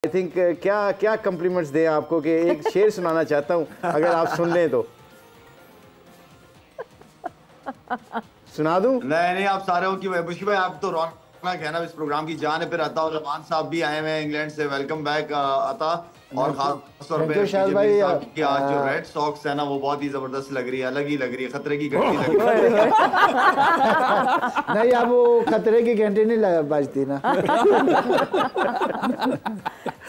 I think क्या क्या complements दें आपको कि एक शेर सुनाना चाहता हूँ, अगर आप सुन लें तो सुना दूं? नहीं आप सारे हो कि मुश्किल भाई आप तो रौनक है ना इस प्रोग्राम की जान है। फिर अता और रमान साहब भी आए हुए हैं इंग्लैंड से। वेलकम बैक अता। और खास तौर पे शायद भाई की आज जो रेड सॉक्स है ना वो बहुत ही जबरदस्त लग रही है, अलग ही लग रही है, खतरे की घंटी लग रही है। नहीं अब वो खतरे की घंटी नहीं बजती ना।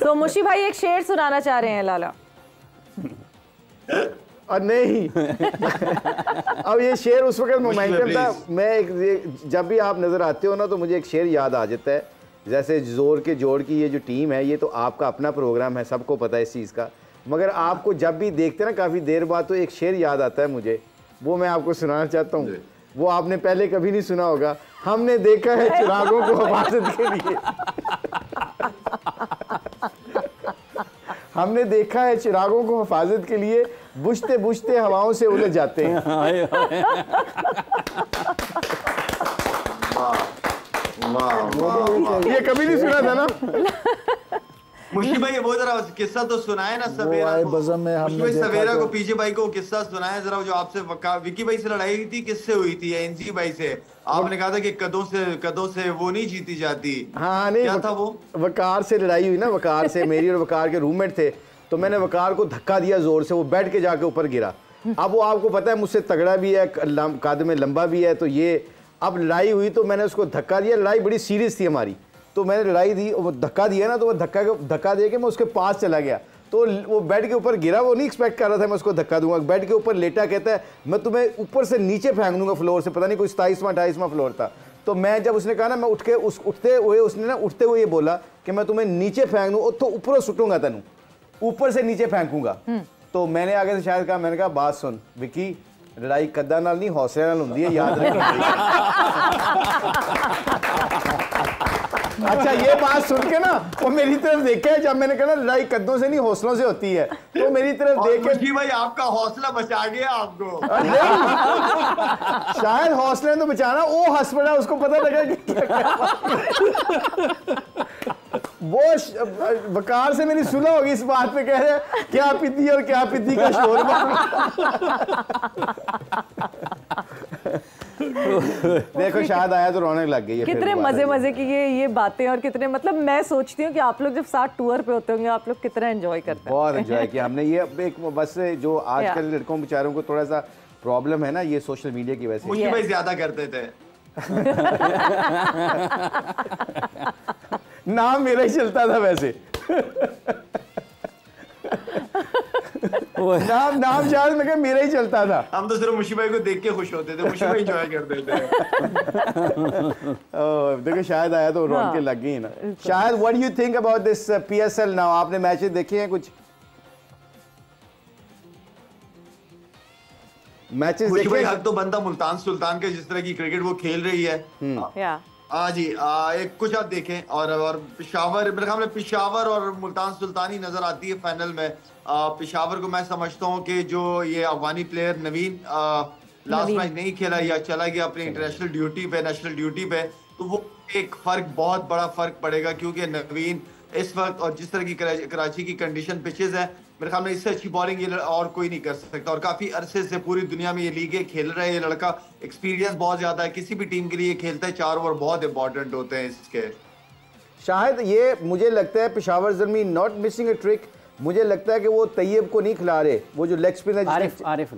तो मुशी भाई एक शेर सुनाना चाह रहे हैं लाला। और नहीं अब ये शेर उस वक्त मोमेंटम था। मैं जब भी आप नजर आते हो ना तो मुझे एक शेर याद आ जाता है, जैसे जोर के जोड़ की ये जो टीम है, ये तो आपका अपना प्रोग्राम है, सबको पता है इस चीज़ का, मगर आपको जब भी देखते ना काफ़ी देर बाद तो एक शेर याद आता है मुझे, वो मैं आपको सुनाना चाहता हूँ। वो आपने पहले कभी नहीं सुना होगा। हमने देखा है चिरागों को हिफाजत के लिए हमने देखा है चिरागों को हिफाजत के लिए बुझते बुझते हवाओं से उलझ जाते हैं। ये कभी नहीं सुना था ना? मुश्किल भाई वो जरा किस्सा तो सुनाए ना सवेरा को। सवेरा को पीछे भाई को किस्सा सुनाया जरा, जो आपसे विकी भाई से लड़ाई हुई थी, किससे हुई थी? एनजी भाई से। आपने कहा था कि कदों से वो नहीं जीती जाती। हाँ नहीं, क्या था वो? वकार से लड़ाई हुई ना, वकार से। मेरी और वकार के रूममेट थे, तो मैंने वकार को धक्का दिया जोर से, वो बैठ के जाके ऊपर गिरा। अब वो आपको पता है मुझसे तगड़ा भी है, कद में लंबा भी है, तो ये अब लड़ाई हुई तो मैंने उसको धक्का दिया। लड़ाई बड़ी सीरियस थी हमारी, तो मैंने लड़ाई दी, वो धक्का दिया ना, तो वो धक्का दे के मैं उसके पास चला गया, तो वो बेड के ऊपर गिरा। वो नहीं एक्सपेक्ट कर रहा था मैं उसको धक्का दूंगा। बेड के ऊपर लेटा, कहता है मैं तुम्हें ऊपर से नीचे फेंक दूंगा फ्लोर से। पता नहीं कोई 27वां 28वां फ्लोर था। तो मैं जब उसने कहा ना, मैं उठ के उठते हुए ये बोला कि मैं तुम्हें नीचे फेंक दूँ तो ऊपर सुटूंगा, तेन ऊपर से नीचे फेंकूंगा। तो मैंने आगे से शायद कहा, मैंने कहा बात सुन विकी, लड़ाई कद्दा नाल नहीं हौसले नाल हुंदी है, याद रखना। अच्छा ये बात सुन के ना वो मेरी तरफ देखा है, जब मैंने कहा लड़ाई कद्दों से नहीं हौसलों से होती है, तो मेरी तरफ देख के भाई आपका हौसला बचा गया आपको। शायद हौसले तो बचाना, वो हंस पड़ा, उसको पता लगा कि वो वकार से मेरी सुलह होगी इस बात पे, कह रहे क्या पीती और क्या पीती का शोर। देखो शायद आया तो रौनक लग गई है। कितने मजे मजे की ये बातें, और कितने मतलब मैं सोचती हूँ कि आप लोग जब साथ टूर पे होते होंगे आप लोग कितना एंजॉय करते हैं। बहुत एंजॉय किया हमने। ये एक बस जो आजकल लड़कों बेचारों को थोड़ा सा प्रॉब्लम है ना, ये सोशल मीडिया की वजह से। मुश्किल भाई ज्यादा करते थे। नाम मेरा ही चलता था वैसे। नाम शायद मैं मेरा ही चलता था। हम तो सिर्फ मुशी भाई को देख के खुश होते थे, मुशी भाई एंजॉय करते थे। देखो शायद आया तो रौनक के लग गई ना। शायद what do you think about this PSL now? आपने मैचेस देखे हैं कुछ? मैचेस देखे? भाई हक तो बनता मुल्तान सुल्तान के, जिस तरह की क्रिकेट वो खेल रही है। हाँ जी, एक कुछ आप देखें। और पिशावर, मेरे ख्याल में पिशावर और मुल्तान सुल्तान ही नजर आती है फाइनल में। पिशावर को मैं समझता हूँ कि जो ये अफगानी प्लेयर नवीन लास्ट मैच नहीं खेला या चला गया अपनी इंटरनेशनल ड्यूटी पे, नेशनल ड्यूटी पे, तो वो एक फर्क, बहुत बड़ा फर्क पड़ेगा, क्योंकि नवीन इस वक्त और जिस तरह की कराची की कंडीशन पिचेस है, मेरे ख्याल में इससे अच्छी बॉलिंग ये और कोई नहीं कर सकता। और काफी अरसे से पूरी दुनिया में ये लीगें खेल रहा है ये लड़का, एक्सपीरियंस बहुत ज्यादा है, किसी भी टीम के लिए खेलता है। 4 ओवर बहुत इंपॉर्टेंट होते हैं इसके। शायद ये मुझे लगता है Peshawar जर्मी not missing a trick. मुझे लगता है कि वो तैयब को नहीं खिला रहे, वो जो लेग स्पिनर आरिफ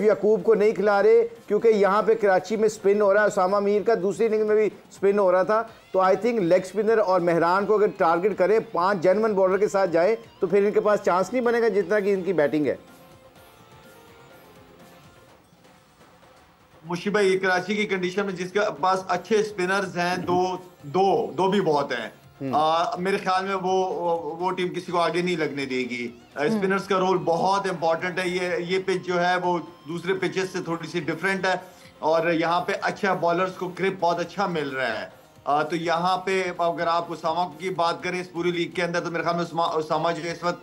याकूब को नहीं खिला रहे, क्योंकि यहाँ पे कराची में स्पिन हो रहा है। उसामा मीर का दूसरी इनिंग में भी स्पिन हो रहा था। तो आई थिंक लेग स्पिनर और मेहरान को अगर टारगेट करें, 5 जेन्युइन बॉलर के साथ जाए, तो फिर इनके पास चांस नहीं बनेगा जितना कि इनकी बैटिंग है। मुशी भाई कराची की कंडीशन में जिसके पास अच्छे स्पिनर्स हैं, दो भी बहुत हैं। मेरे ख्याल में वो टीम किसी को आगे नहीं लगने देगी। स्पिनर्स का रोल बहुत इंपॉर्टेंट है। ये पिच जो है वो दूसरे पिचेस से थोड़ी सी डिफरेंट है, और यहाँ पे अच्छा बॉलर्स को ग्रिप बहुत अच्छा मिल रहा है। तो यहाँ पे अगर आप उसामा की बात करें इस पूरी लीग के अंदर, तो मेरे ख्याल में उसामा जो इस वक्त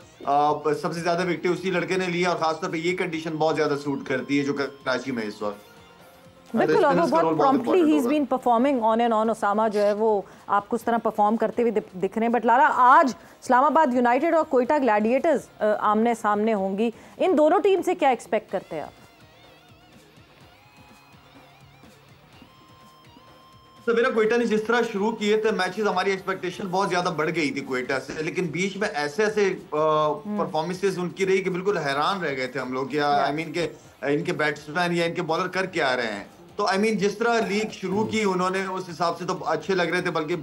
सबसे ज्यादा विकेट उसी लड़के ने लिया, और खासतौर पे ये कंडीशन बहुत ज्यादा सूट करती है जो कराची में इस वक्त। बिल्कुल, और वो बहुत प्रॉम्प्टली ही is been performing on and on. Osama जो है वो आपको उस तरह परफॉर्म करते हुए दिख रहे हैं। बट लाला, आज इस्लामाबाद यूनाइटेड और कोयटा ग्लैडिएटर्स आमने सामने होंगी, इन दोनों टीम से क्या एक्सपेक्ट करते हैं आप? तो मेरा कोयटा ने जिस तरह शुरू किए थे मैचेस, हमारी एक्सपेक्टेशन बहुत ज्यादा बढ़ गई थी कोयटा से, लेकिन बीच में ऐसे ऐसे परफॉर्मेंसेस उनकी रही कि बिल्कुल हैरान रह गए थे हम लोग, या आई मीन के इनके बैट्समैन या इनके बॉलर कर क्या रहे हैं। तो आई मीन जिस तरह लीग शुरू की उन्होंने, उस हिसाब से तो अच्छे लग रहे थे, बल्कि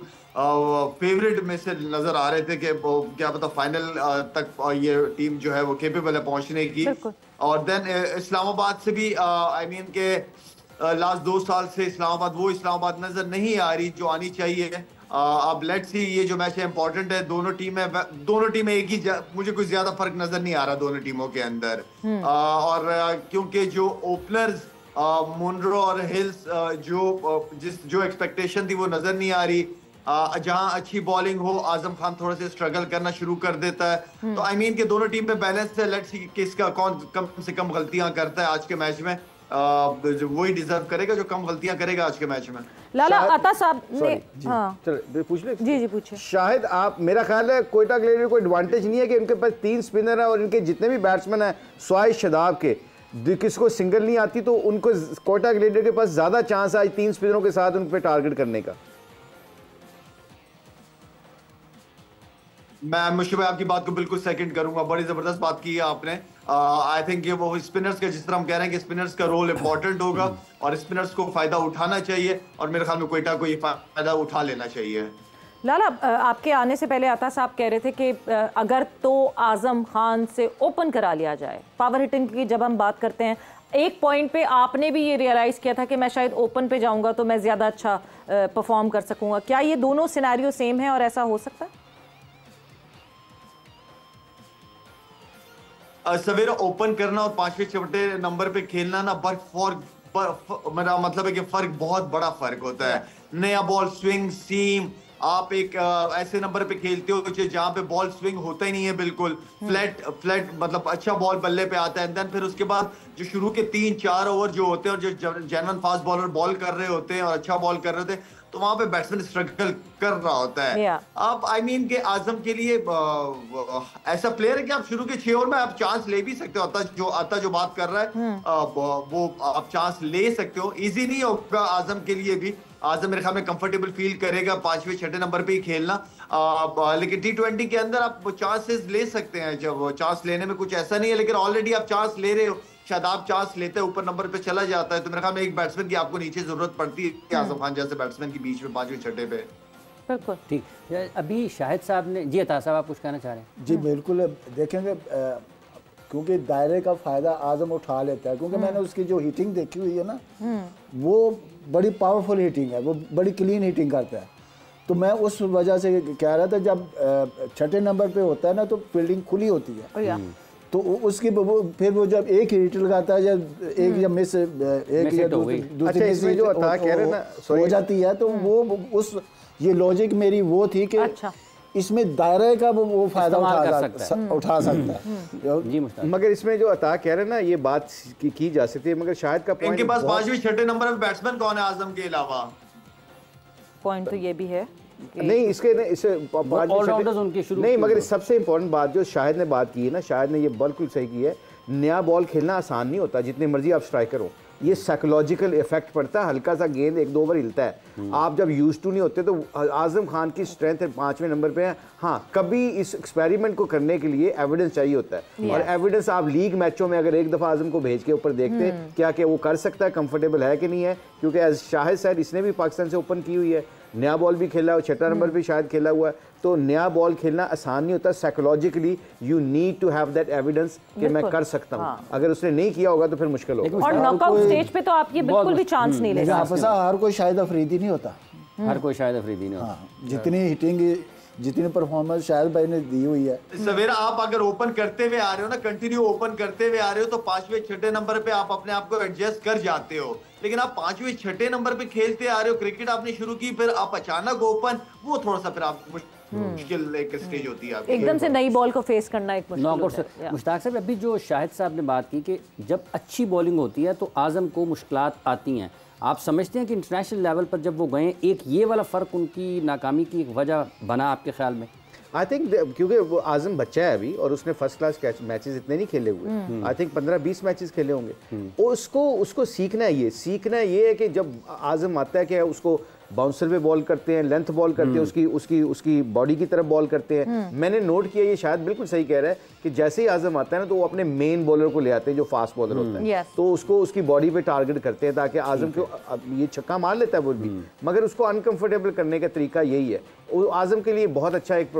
फेवरेट में से नजर आ रहे थे कि क्या पता फाइनल तक ये टीम जो है वो केपेबल है पहुंचने की। और देन इस्लामाबाद से भी आई मीन के लास्ट 2 साल से इस्लामाबाद वो इस्लामाबाद नजर नहीं आ रही जो आनी चाहिए। अब लेट्स सी, ये जो मैच है इंपॉर्टेंट है, दोनों टीमें एक ही, मुझे कुछ ज्यादा फर्क नजर नहीं आ रहा दोनों टीमों के अंदर। और क्योंकि जो ओपनर्स मुनरो और हिल्स जो एक्सपेक्टेशन थी वो नजर नहीं आ रही। जहां अच्छी बॉलिंग हो, आजम खान थोड़ा सा स्ट्रगल करना शुरू कर देता है। तो आई मीन के दोनों टीम में बैलेंस है, लेट्स सी किसका कौन कम से कम गलतियां करता है आज के मैच में। वही डिजर्व करेगा जो कम गलतियां करेगा आज के मैच में। लाला, अता साहब ने चलो पूछ ले। जी पूछे। शायद आप, मेरा ख्याल है कोयटा ग्लैडिएटर को एडवांटेज नहीं है कि उनके पास 3 स्पिनर है और इनके जितने भी बैट्समैन हैं स्वाय शदाब के, किसी को सिंगल नहीं आती, तो उनको कोयटा ग्लैडिएटर के पास ज्यादा चांस है आज 3 स्पिनरों के साथ उन पे टारगेट करने का। मैं मुश्किल आपकी बात को बिल्कुल सेकंड करूंगा, बड़ी जबरदस्त बात की है आपने। आई थिंक ये वो स्पिनर्स का, जिस तरह हम कह रहे हैं कि स्पिनर्स का रोल इंपॉर्टेंट होगा और स्पिनर्स को फायदा उठाना चाहिए, और मेरे ख्याल में कोयटा को ये फायदा उठा लेना चाहिए। लाला, आपके आने से पहले अता साहब कह रहे थे कि अगर तो आजम खान से ओपन करा लिया जाए, पावर हिटिंग की जब हम बात करते हैं, एक पॉइंट पे आपने भी ये रियलाइज़ किया था कि मैं शायद ओपन पे जाऊंगा तो मैं ज़्यादा अच्छा परफॉर्म कर सकूंगा। क्या ये दोनों सिनेरियो सेम है और ऐसा हो सकता है? सवेरा ओपन करना और 5वें 6वें नंबर पे खेलना ना, मेरा मतलब है कि फर्क, बहुत बड़ा फर्क होता है। नया बॉल स्विंग सीम, आप एक ऐसे नंबर पे खेलते हो जहां पे बॉल स्विंग होता ही नहीं है, बिल्कुल फ्लैट मतलब अच्छा बॉल बल्ले पे आता है। देन फिर उसके बाद जो शुरू के 3-4 ओवर जो होते हैं और जो जेन्युइन फास्ट बॉलर बॉल कर रहे होते हैं और अच्छा बॉल कर रहे होते हैं, तो वहां पे बैट्समैन स्ट्रगल कर रहा होता है। आप आई मीन के आजम के लिए ऐसा प्लेयर है कि आप शुरू के 6 ओवर में आप चांस ले भी सकते हो। आता जो बात कर रहा है वो आप चांस ले सकते हो। इजी नहीं होगा आजम के लिए भी, आजम मेरे ख्याल में कंफर्टेबल फील करेगा 5वें 6वें नंबर पे ही खेलना, लेकिन T20 के अंदर आप चांसेस ले सकते हैं। जब चांस लेने में कुछ ऐसा नहीं है, लेकिन ऑलरेडी आप चांस ले रहे हो, शायद आप चांस लेते हैं ऊपर नंबर पे चला जाता है, तो मेरे ख्याल में एक बैट्समैन की आपको नीचे जरूरत पड़ती है, आजम खान जैसे बैट्समैन की बीच में 5वें 6वें पे। बिल्कुल ठीक। अभी शाहिद साहब ने, जी अता साहब आप कुछ कहना चाह रहे हैं? जी बिल्कुल, देखेंगे क्योंकि दायरे का फायदा आजम उठा लेता है, क्योंकि मैंने उसकी जो हिटिंग देखी हुई है ना, वो बड़ी पावरफुल हिटिंग है, वो बड़ी क्लीन हिटिंग करता है। तो मैं उस वजह से कह रहा था, जब 6ठे नंबर पे होता है ना तो फील्डिंग खुली होती है, तो उसकी फिर वो जब एक हिट लगाता है, जब एक जब मिस एक या दूसरी मिस जो कह रहे ना हो जाती है, तो वो उस ये लॉजिक मेरी वो थी कि इसमें दायरे का वो फायदा उठा सकता है। जी मगर इसमें जो अता कह रहे हैं ना, ये बात की जा सकती है, मगर शायद का इनके पास 5वें 6ठे नंबर पे बैट्समैन कौन है आजम के अलावा? पॉइंट तो ये भी है नहीं, इससे नहीं, मगर सबसे इंपॉर्टेंट बात जो शाहिद ने बात की है ना, शाहिद ने ये बिल्कुल सही की है। नया बॉल खेलना आसान नहीं होता, जितनी मर्जी आप स्ट्राइकर हो, ये साइकोलॉजिकल इफेक्ट पड़ता है। हल्का सा गेंद 1-2 ओवर हिलता है, आप जब यूज टू नहीं होते, तो आजम खान की स्ट्रेंथ है 5वें नंबर पे है। हाँ, कभी इस एक्सपेरिमेंट को करने के लिए एविडेंस चाहिए होता है, और एविडेंस आप लीग मैचों में अगर एक दफा आजम को भेज के ऊपर देखते क्या कि वो कर सकता है, कंफर्टेबल है कि नहीं है, क्योंकि एज शाहिद साहब इसने भी पाकिस्तान से ओपन की हुई है, नया बॉल भी खेला, 6ठा नंबर भी शायद खेला हुआ है, तो नया बॉल खेलना आसान नहीं होता। Psychologically you need to have that evidence कि मैं कर सकता हूँ। अगर उसने नहीं किया होगा तो फिर मुश्किल होगा, और नॉकआउट स्टेज पे तो आप ये बिल्कुल भी चांस नहीं ले सकते। हर कोई शाहिद अफरीदी नहीं होता, हर कोई शाहिद अफरीदी नहीं होता। जितनी हिटिंग, जितनी परफॉर्मेंस शाहिद भाई ने दी हुई है। सवेरा आप अगर ओपन करते हुए आ रहे हो ना, कंटिन्यू ओपन करते हुए आ रहे हो, तो 5वें 6ठे नंबर पे आप अपने आप को एडजस्ट कर जाते हो। लेकिन आप 5वें 6ठे नंबर पे खेलते आ रहे हो, क्रिकेट आपने शुरू की, फिर आप अचानक ओपन, वो थोड़ा सा फिर आप मुश्किल एक स्टेज होती है, एकदम से नई बॉल को फेस करना एक मुश्किल होता है। मुश्ताक साहब, अभी जो शाहिद साहब ने बात की कि जब अच्छी बॉलिंग होती है तो आजम को मुश्किलात आती हैं, आप समझते हैं कि इंटरनेशनल लेवल पर जब वो गए एक ये वाला फ़र्क उनकी नाकामी की वजह बना आपके ख्याल में? आई थिंक क्योंकि वो आजम बच्चा है अभी और उसने फर्स्ट क्लास मैचेस इतने नहीं खेले हुए, आई थिंक 15-20 मैचेस खेले होंगे। उसको सीखना है कि जब आजम आता है कि उसको बाउंसर पे बॉल करते हैं, लेंथ बॉल करते हैं, उसकी बॉडी की तरफ बॉल करते हैं। मैंने नोट किया, ये शायद बिल्कुल सही कह रहा है कि जैसे ही आजम आता है ना तो वो अपने मेन बॉलर को ले आते हैं जो फास्ट बॉलर होता है, तो उसको उसकी बॉडी पे टारगेट करते हैं ताकि आजम को, ये छक्का मार लेता है वो भी, मगर उसको अनकंफर्टेबल करने का तरीका यही है। आजम के लिए बहुत अच्छा एक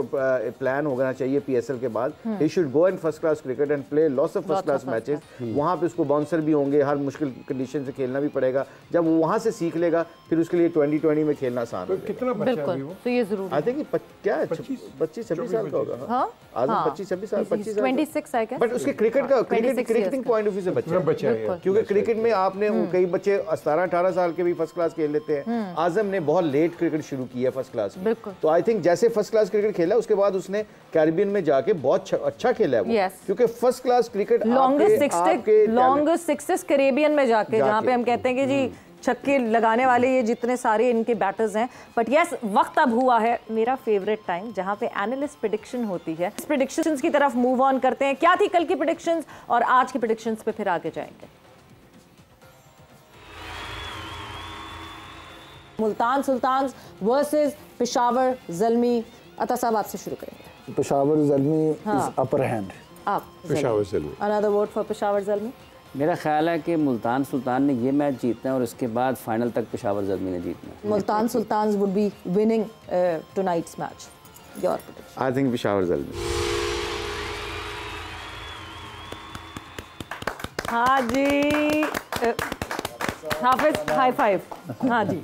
प्लान होना चाहिए पीएसएल के बाद। He should go in first class cricket and play lots of first class matches. वहाँ पे उसको बाउंसर भी होंगे, हर मुश्किल कंडीशन से खेलना भी पड़ेगा। जब वो वहाँ से सीख लेगा फिर उसके लिए 2020 में खेलना आसान हो जाएगा। कितना बच्चा है वो? तो ये जरूर आई थिंक क्या है 25-26 साल का होगा। हाँ आजम 25-26 साल 26 आई गेस, बट उसके क्रिकेटिंग पॉइंट ऑफ व्यू से बच्चा है, क्योंकि क्रिकेट में आपने कई बच्चे 17-18 साल के भी फर्स्ट क्लास खेल लेते हैं। आजम ने बहुत लेट क्रिकेट शुरू किया फर्स्ट क्लास में, तो आई थिंक जैसे फर्स्ट क्लास क्रिकेट खेला उसके बाद उसने कैरिबियन में जाके बहुत अच्छा खेला है वो, क्योंकि first class cricket longest sixes Caribbean में जाके, जहाँ पे हम कहते हैं कि जी छक्के लगाने वाले ये जितने सारे इनके बैटर्स हैं। बट यस, वक्त अब हुआ है मेरा फेवरेट टाइम जहां पे एनालिस्ट प्रेडिक्शन होती है। इस प्रेडिक्शंस की तरफ मूव ऑन करते हैं। क्या थी कल की प्रेडिक्शंस और आज की प्रेडिक्शंस पे फिर आगे जाएंगे। Multan Sultans versus Peshawar Zalmi. अता साहब आपसे शुरू करेंगे। Peshawar Zalmi is upper hand. आप Peshawar Zalmi. Another vote for Peshawar Zalmi. मेरा ख्याल है कि मुल्तान सुल्तान ने ये मैच जीतना है और इसके बाद फाइनल तक पेशावर ज़ल्मी ने जीतना है। Multan Sultans would be winning tonight's match. Your prediction? I think Peshawar Zalmi. हाँ जी, हाफिज हाई फाइव। हाँ जी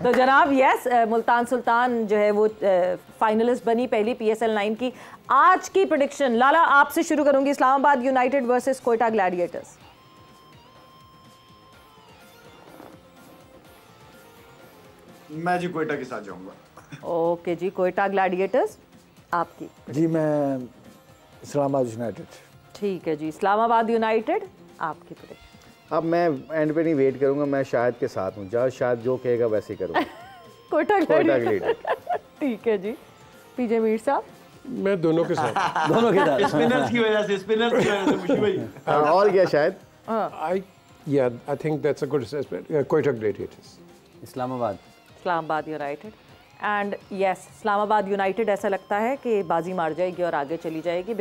तो जनाब यस, मुल्तान सुल्तान जो है वो फाइनलिस्ट बनी पहली PSL 9 की। आज की प्रेडिक्शन लाला आपसे शुरू करूंगी। Islamabad United versus Quetta Gladiators. मैं जी कोयटा के साथ जाऊंगा। ओके जी, कोयटा ग्लैडिएटर्स। आपकी? जी मैं इस्लामाबाद यूनाइटेड। ठीक है जी, इस्लामाबाद यूनाइटेड। आपकी प्रेडिक्शन? अब मैं एंड पे नहीं वेट करूंगा, मैं शाहिद के साथ हूँ। शायद जो कहेगा वैसे ही करूँगा। कोयटा ग्लैडिएटर्स। ठीक है जी। पीजे मीर साहब? मैं दोनों के साथ। दोनों के साथ। स्पिनर्स की वजह से मुशी भाई। और क्या शायद? I think that's a good assessment. Koita Gladiators. Islamabad United. And yes, Islamabad United ऐसा लगता है कि बाजी मार जाएगी और आगे चली जाएगी।